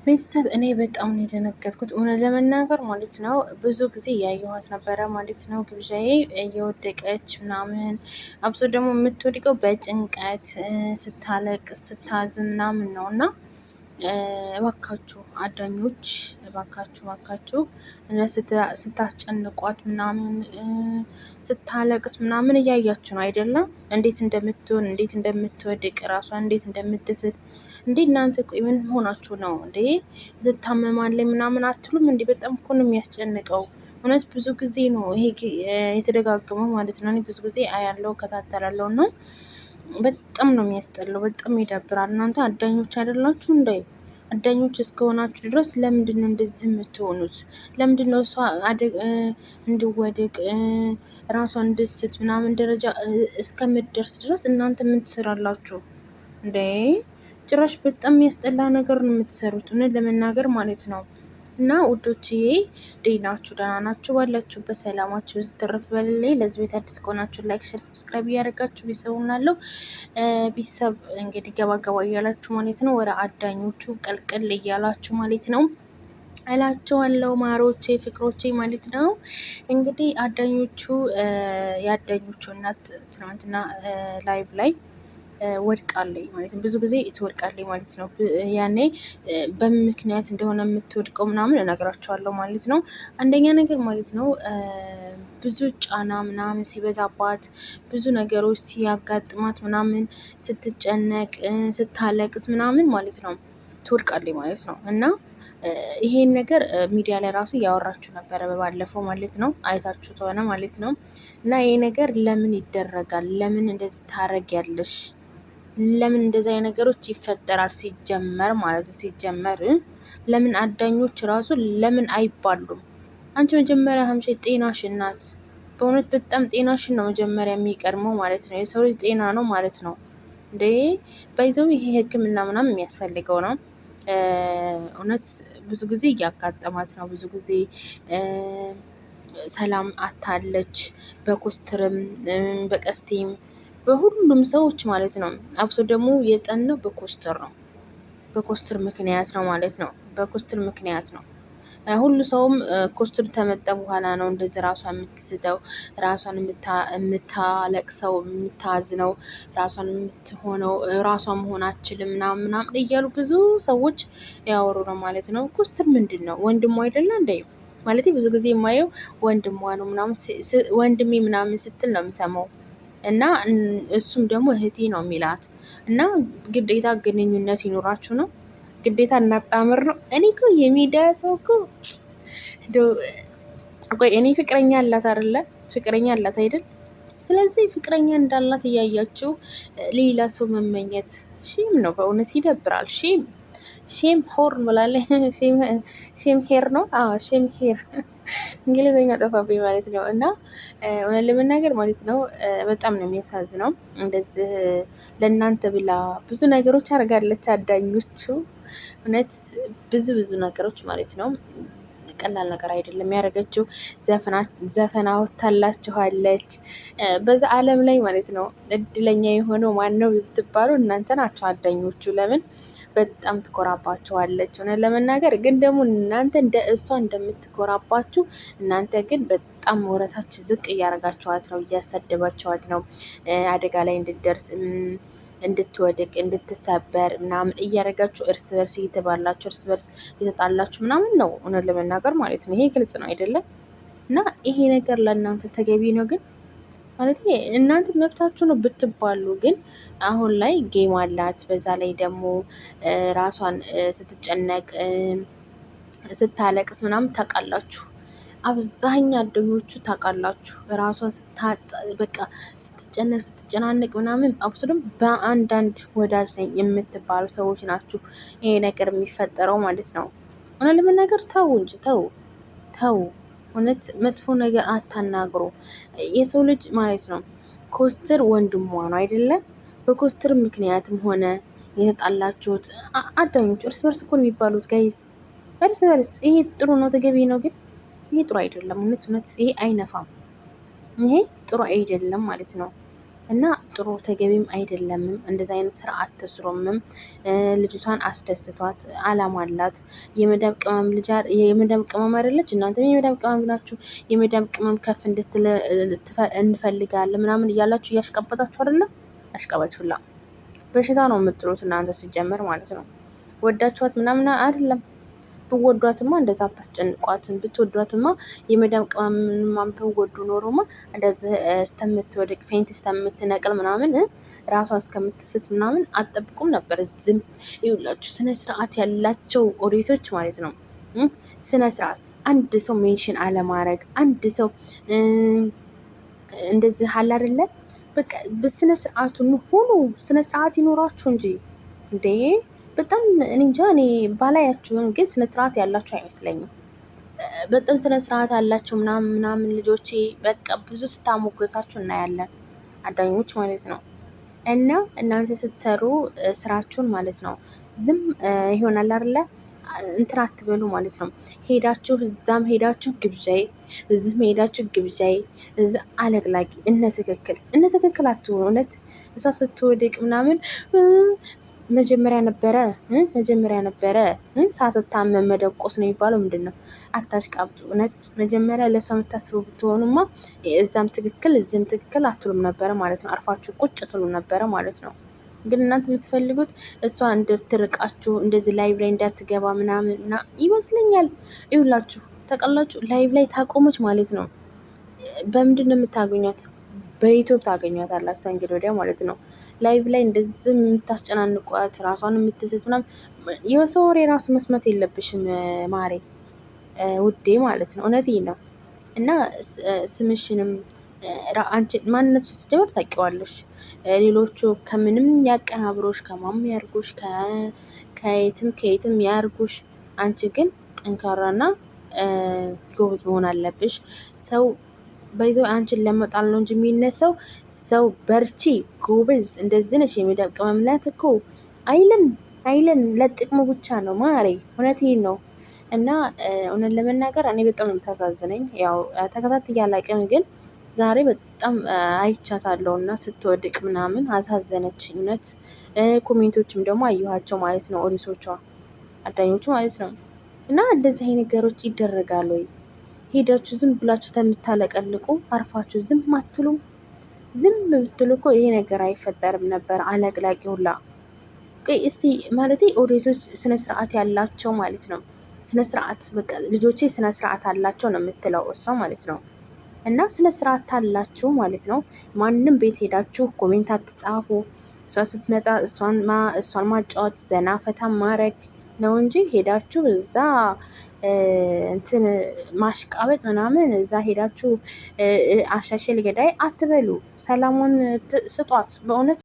ቤተሰብ እኔ በጣም ነው የደነገጥኩት እውነት ለመናገር ማለት ነው። ብዙ ጊዜ እያየኋት ነበረ ማለት ነው። ግብዣዬ እየወደቀች ምናምን አብሶ ደግሞ የምትወድቀው በጭንቀት ስታለቅስ ስታዝን ምናምን ነው እና እባካችሁ አዳኞች እባካችሁ ስታስጨንቋት ምናምን ስታለቅስ ምናምን እያያችሁ ነው አይደለም? እንዴት እንደምትሆን እንዴት እንደምትወድቅ ራሷን እንዴት እንደምትስት እንዴ! እናንተ ቆይ ምን ሆናችሁ ነው እንዴ? ትታመማለች ምናምን አትሉም እንዴ? በጣም እኮ ነው የሚያስጨንቀው። እውነት ብዙ ጊዜ ነው ይሄ የተደጋገመው ማለት ነው። እኔ ብዙ ጊዜ አያለው እከታተላለሁ እና በጣም ነው የሚያስጠላው። በጣም ይደብራል። እናንተ አዳኞች አይደላችሁ እንዴ? አዳኞች እስከሆናችሁ ድረስ ለምንድን ነው እንደዚህ የምትሆኑት? ለምንድን ነው እሷ እንድወድቅ ራሷን እንድስት ምናምን ደረጃ እስከምትደርስ ድረስ እናንተ ምን ትሰራላችሁ እንዴ? ጭራሽ በጣም የሚያስጠላ ነገር ነው የምትሰሩት፣ እውነት ለመናገር ማለት ነው። እና ውዶችዬ ደህና ናችሁ? ደህና ናችሁ? ባላችሁበት ሰላማችሁ ዝትርፍ በልልኝ። ለዚህ ቤት አዲስ ከሆናችሁ ላይክ፣ ሼር፣ ሰብስክራይብ እያደረጋችሁ ቤተሰብ ሆናለሁ። ቤተሰብ እንግዲህ ገባ ገባ እያላችሁ ማለት ነው፣ ወደ አዳኞቹ ቀልቅል እያላችሁ ማለት ነው እላቸዋለሁ ማሮቼ ፍቅሮቼ ማለት ነው። እንግዲህ አዳኞቹ የአዳኞቹ እናት ትናንትና ላይቭ ላይ ወድቃለኝ ማለት ነው። ብዙ ጊዜ ትወድቃለኝ ማለት ነው። ያኔ በምን ምክንያት እንደሆነ የምትወድቀው ምናምን እነግራቸዋለሁ ማለት ነው። አንደኛ ነገር ማለት ነው ብዙ ጫና ምናምን ሲበዛባት፣ ብዙ ነገሮች ሲያጋጥማት ምናምን ስትጨነቅ ስታለቅስ ምናምን ማለት ነው ትወድቃለች ማለት ነው። እና ይሄን ነገር ሚዲያ ላይ ራሱ እያወራችሁ ነበረ በባለፈው ማለት ነው። አይታችሁ ተሆነ ማለት ነው። እና ይሄ ነገር ለምን ይደረጋል? ለምን እንደዚህ ታረጊያለሽ? ለምን እንደዚህ አይነት ነገሮች ይፈጠራል? ሲጀመር ማለት ነው ሲጀመር ለምን አዳኞች ራሱ ለምን አይባሉም? አንቺ መጀመሪያ ሀምሼ ጤናሽን ናት። በእውነት በጣም ጤናሽን ነው መጀመሪያ የሚቀድመው ማለት ነው። የሰው ልጅ ጤና ነው ማለት ነው እንዴ። በይዘው ይሄ ሕክምና ምናምን የሚያስፈልገው ነው። እውነት ብዙ ጊዜ እያጋጠማት ነው። ብዙ ጊዜ ሰላም አታለች። በኮስትርም በቀስቴም በሁሉም ሰዎች ማለት ነው። አብሶ ደግሞ የጠናው በኮስተር ነው። በኮስትር ምክንያት ነው ማለት ነው። በኮስትር ምክንያት ነው። ሁሉ ሰውም ኮስትር ተመጠ በኋላ ነው እንደዚህ ራሷን የምትስተው፣ ራሷን የምታለቅሰው፣ የምታዝነው፣ ራሷን የምትሆነው፣ ራሷ መሆን አችልም ምናምን ምናምን እያሉ ብዙ ሰዎች ያወሩ ነው ማለት ነው። ኮስትር ምንድን ነው? ወንድሟ አይደለ እንደ ማለት ብዙ ጊዜ የማየው ወንድሟ ነው ምናምን ወንድሜ ምናምን ስትል ነው የምሰማው። እና እሱም ደግሞ እህቴ ነው የሚላት። እና ግዴታ ግንኙነት ይኖራችሁ ነው ግዴታ እናጣምር ነው። እኔ እኮ የሚዲያ ሰው እኮ ቆይ እኔ ፍቅረኛ አላት አይደለ? ፍቅረኛ አላት አይደል? ስለዚህ ፍቅረኛ እንዳላት እያያችሁ ሌላ ሰው መመኘት ሼም ነው። በእውነት ይደብራል። ሼም ሆር ምላለ ሼም ሄር ነው። ሼም ሄር እንግሊዝኛ ጠፋብኝ ማለት ነው። እና እውነት ለመናገር ማለት ነው በጣም ነው የሚያሳዝነው። እንደዚህ ለእናንተ ብላ ብዙ ነገሮች አድርጋለች አዳኞቹ። እውነት ብዙ ነገሮች ማለት ነው። ቀላል ነገር አይደለም ያደረገችው። ዘፈን አወጣላችኋለች በዛ ዓለም ላይ ማለት ነው። እድለኛ የሆነው ማነው ብትባሉ እናንተ ናቸው አዳኞቹ። ለምን በጣም ትኮራባችኋለች። እውነት ለመናገር ግን ደግሞ እናንተ እንደ እሷ እንደምትኮራባችሁ እናንተ ግን በጣም ወረታች ዝቅ እያደረጋችኋት ነው፣ እያሰደባችኋት ነው። አደጋ ላይ እንድትደርስ እንድትወድቅ እንድትሰበር ምናምን እያደረጋችሁ እርስ በርስ እየተባላችሁ እርስ በርስ እየተጣላችሁ ምናምን ነው እውነት ለመናገር ማለት ነው። ይሄ ግልጽ ነው አይደለም? እና ይሄ ነገር ለእናንተ ተገቢ ነው ግን ማለት እናንተ መብታችሁ ነው ብትባሉ፣ ግን አሁን ላይ ጌም አላት። በዛ ላይ ደግሞ ራሷን ስትጨነቅ ስታለቅስ ምናምን ታውቃላችሁ። አብዛኛ አደኞቹ ታውቃላችሁ ራሷን በቃ ስትጨነቅ ስትጨናነቅ ምናምን አብስሉም በአንዳንድ ወዳጅ ነኝ የምትባሉ ሰዎች ናችሁ ይሄ ነገር የሚፈጠረው ማለት ነው። እውነት ለመናገር ተው እንጂ ተው። እውነት መጥፎ ነገር አታናግሩ። የሰው ልጅ ማለት ነው ኮስትር ወንድሟ ነው አይደለም? በኮስትር ምክንያትም ሆነ የተጣላችሁት አዳኞች እርስ በርስ እኮ የሚባሉት ጋይዝ እርስ በርስ። ይሄ ጥሩ ነው ተገቢ ነው፣ ግን ይሄ ጥሩ አይደለም። እውነት ይሄ አይነፋም። ይሄ ጥሩ አይደለም ማለት ነው። እና ጥሩ ተገቢም አይደለምም። እንደዚ አይነት ስራ አትስሩምም። ልጅቷን አስደስቷት፣ አላማ አላት። የመዳም ቅመም የመዳም ቅመም አይደለች? እናንተም የመዳም ቅመም ናችሁ። የመዳም ቅመም ከፍ እንድትል እንፈልጋለን ምናምን እያላችሁ እያሽቀበጣችሁ አይደለም? አሽቀባችሁላ በሽታ ነው የምጥሉት እናንተ ሲጀመር ማለት ነው። ወዳችኋት ምናምን አይደለም። ብወዷትማ እንደዛ አታስጨንቋትን። ብትወዷትማ የመዳም ቅመም ብትወዱ ኖሮማ እንደዚህ እስከምትወድቅ ፌንት እስከምትነቅል ምናምን ራሷ እስከምትስት ምናምን አጠብቁም ነበር። ዝም ይውላችሁ። ስነ ስርዓት ያላቸው ኦዲቶች ማለት ነው። ስነ ስርዓት አንድ ሰው ሜንሽን አለማድረግ፣ አንድ ሰው እንደዚህ አለ አይደለ? በቃ በስነ ስርዓቱ ሁኑ። ስነ ስርዓት ይኖራችሁ እንጂ እንዴ! በጣም እኔ እንጃ። እኔ ባላያችሁም ግን ስነ ስርዓት ያላችሁ አይመስለኝም። በጣም ስነ ስርዓት ያላቸው ምናምን ልጆቼ በቃ ብዙ ስታሞገሳችሁ እናያለን፣ አዳኞች ማለት ነው። እና እናንተ ስትሰሩ ስራችሁን ማለት ነው ዝም ይሆናል አይደለ? እንትን አትበሉ ማለት ነው። ሄዳችሁ እዛም ሄዳችሁ ግብዣይ፣ እዚህም ሄዳችሁ ግብዣይ፣ እዚ አለቅላቂ እነ ትክክል አትሆኑ። እውነት እሷ ስትወድቅ ምናምን መጀመሪያ ነበረ ሳትታመም መደቆስ ነው የሚባለው። ምንድን ነው? አታሽቃብጡ። እውነት መጀመሪያ ለእሷ የምታስቡ ብትሆኑማ እዛም ትክክል እዚህም ትክክል አትሉም ነበረ ማለት ነው። አርፋችሁ ቁጭ ትሉ ነበረ ማለት ነው። ግን እናንተ የምትፈልጉት እሷ እንድትርቃችሁ እንደዚህ ላይቭ ላይ እንዳትገባ ምናምን ይመስለኛል። ይሁላችሁ ተቀላችሁ ላይቭ ላይ ታቆመች ማለት ነው። በምንድን ነው የምታገኟት? በዩቱብ ታገኟት አላችሁ ተንግዲህ ወዲያ ማለት ነው። ላይቭ ላይ እንደዚህ የምታስጨናንቋት ራሷን የምትስት ምናምን የሰው ወሬ ራሱ መስማት የለብሽም ማሬ ውዴ ማለት ነው። እውነቴን ነው። እና ስምሽንም አንቺ ማንነትሽ ስትጀምር ታውቂዋለሽ። ሌሎቹ ከምንም ያቀናብሮሽ ከማም ያርጉሽ ከየትም ያርጉሽ። አንቺ ግን ጠንካራና ጎበዝ መሆን አለብሽ። ሰው በይዘው አንቺን ለመጣል ነው እንጂ የሚነሳው ሰው በርቺ ጎበዝ እንደዚህ ነሽ የሚደብቅ መምላት እኮ አይልም ለጥቅሙ ብቻ ነው ማሬ። እውነቴን ነው። እና እውነት ለመናገር እኔ በጣም ነው የምታሳዝነኝ። ያው ተከታትዬ አላውቅም፣ ግን ዛሬ በጣም አይቻታለሁ እና ስትወድቅ ምናምን አሳዘነች እውነት። ኮሜንቶችም ደግሞ አየኋቸው ማለት ነው፣ ኦዲሶቿ አዳኞቹ ማለት ነው። እና እንደዚህ አይነት ነገሮች ይደረጋሉ ወይ? ሄዳችሁ ዝም ብላችሁ ከምታለቀልቁ አርፋችሁ ዝም አትሉም? ዝም ብትሉ እኮ ይሄ ነገር አይፈጠርም ነበር። አለቅላቂ ሁላ እስቲ ማለት ኦዲሶች ስነ ስርዓት ያላቸው ማለት ነው። ስነ ስርዓት በቃ ልጆቼ ስነ ስርዓት አላቸው ነው የምትለው እሷ ማለት ነው። እና ስነ ስርዓት አላችሁ ማለት ነው። ማንም ቤት ሄዳችሁ ኮሜንት አትጻፉ። እሷ ስትመጣ እሷን ማጫወት ዘና ፈታ ማድረግ ነው እንጂ ሄዳችሁ እዛ እንትን ማሽቃበጥ ምናምን እዛ ሄዳችሁ አሻሽል ገዳይ አትበሉ። ሰላሙን ስጧት በእውነት።